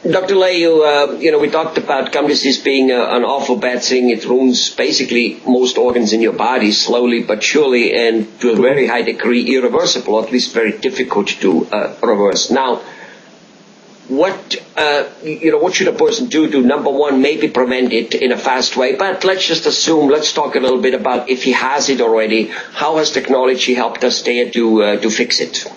Dr. Leigh, we talked about gum disease being an awful bad thing. It ruins basically most organs in your body slowly but surely, and to a very high degree irreversible, at least very difficult to reverse. Now, what should a person do to, number one, maybe prevent it in a fast way? But let's talk a little bit about if he has it already, how has technology helped us there to fix it?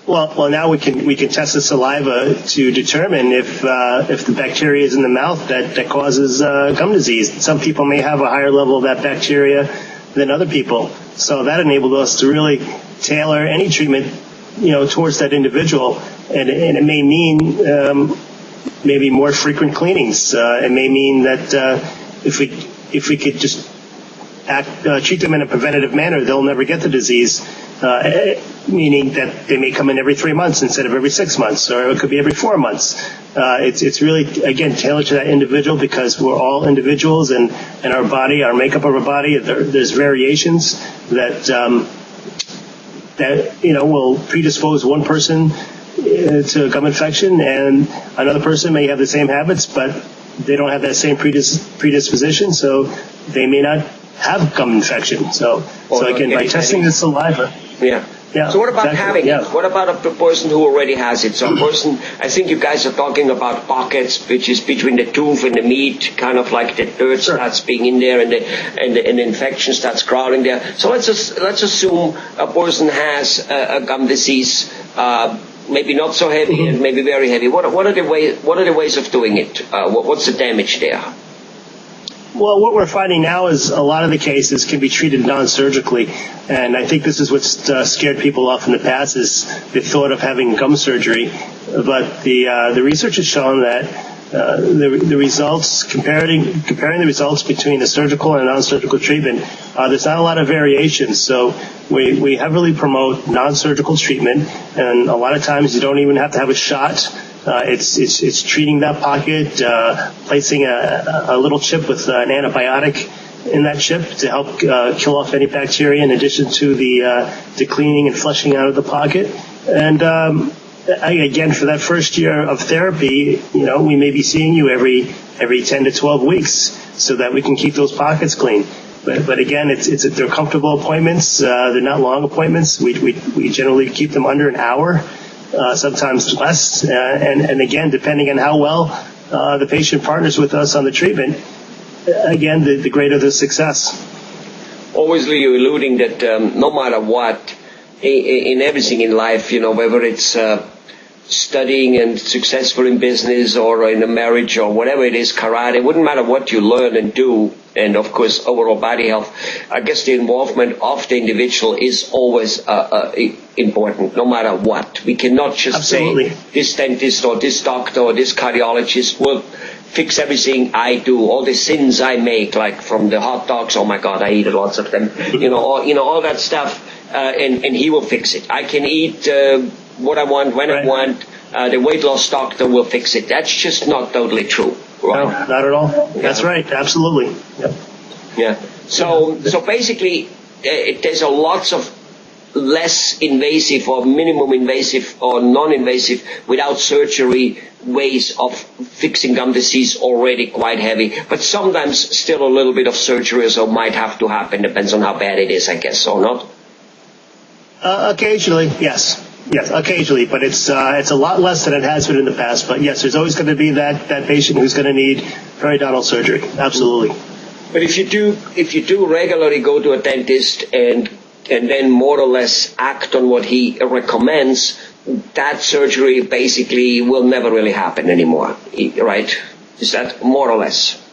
Well, now we can test the saliva to determine if the bacteria is in the mouth that causes gum disease. Some people may have a higher level of that bacteria than other people, so that enabled us to really tailor any treatment, towards that individual, and it may mean maybe more frequent cleanings. It may mean that if we could just treat them in a preventative manner, they'll never get the disease. Meaning that they may come in every 3 months instead of every 6 months, or it could be every 4 months. It's really, again, tailored to that individual, because we're all individuals, and our body, our makeup of our body, there's variations that will predispose one person to gum infection, and another person may have the same habits, but they don't have that same predisposition, so they may not have gum infection. So again, by testing the saliva. Yeah. Yeah. So what about having it? What about a person who already has it? So a person, I think you guys are talking about pockets, which is between the tooth and the meat, kind of like the dirt starts being in there, and the infection starts crawling there. So let's assume a person has a gum disease, maybe not so heavy and maybe very heavy. What are the ways of doing it? What's the damage there? Well, what we're finding now is a lot of the cases can be treated non-surgically, and I think this is what's scared people off in the past, is the thought of having gum surgery. But the research has shown that the results, comparing the results between the surgical and non-surgical treatment, there's not a lot of variation. So we heavily promote non-surgical treatment, and a lot of times you don't even have to have a shot. It's treating that pocket, placing a little chip with an antibiotic in that chip to help kill off any bacteria, in addition to the cleaning and flushing out of the pocket. And again, for that first year of therapy, we may be seeing you every 10 to 12 weeks, so that we can keep those pockets clean. But again, they're comfortable appointments. They're not long appointments. We generally keep them under an hour. Sometimes less, and again, depending on how well the patient partners with us on the treatment, again, the greater the success. Obviously, you're alluding that no matter what, in everything in life, whether it's studying and successful in business or in a marriage or whatever it is, karate, it wouldn't matter what you learn and do, and of course overall body health, I guess the involvement of the individual is always important, no matter what. We cannot just say this dentist or this doctor or this cardiologist will fix everything I do, all the sins I make, like from the hot dogs, oh my God, I eat lots of them, all that stuff, and he will fix it. I can eat what I want, when I want, the weight loss doctor will fix it. That's just not totally true, right? No, not at all. That's right, absolutely. Yep. Yeah. So basically, there's a lots of less invasive or minimum invasive or non-invasive without surgery ways of fixing gum disease already quite heavy, but sometimes still a little bit of surgery so might have to happen, depends on how bad it is, I guess, or not? Occasionally, yes. Yes, occasionally, but it's a lot less than it has been in the past. But yes, there's always going to be that patient who's going to need periodontal surgery. Absolutely. But if you do regularly go to a dentist and then more or less act on what he recommends, that surgery basically will never really happen anymore, right? Is that more or less?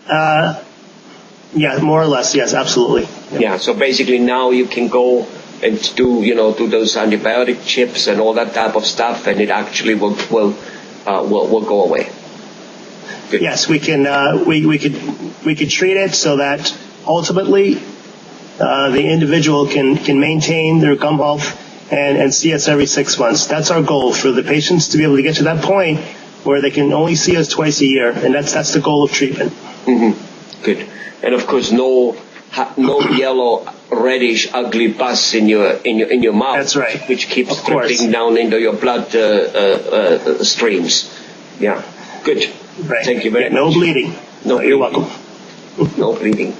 Yeah, more or less. Yes, absolutely. Yeah. So basically now you can go and do those antibiotic chips and all that type of stuff, and it actually will go away. Good. Yes, we can. We could treat it so that ultimately the individual can maintain their gum health and see us every 6 months. That's our goal, for the patients to be able to get to that point where they can only see us twice a year, and that's the goal of treatment. Mm-hmm. Good. And of course, no yellow reddish, ugly pus in your mouth. That's right. Which keeps Of course. dripping down into your blood streams. Yeah. Good. Right. Thank you very much. No bleeding. No You're bleeding. welcome. No bleeding.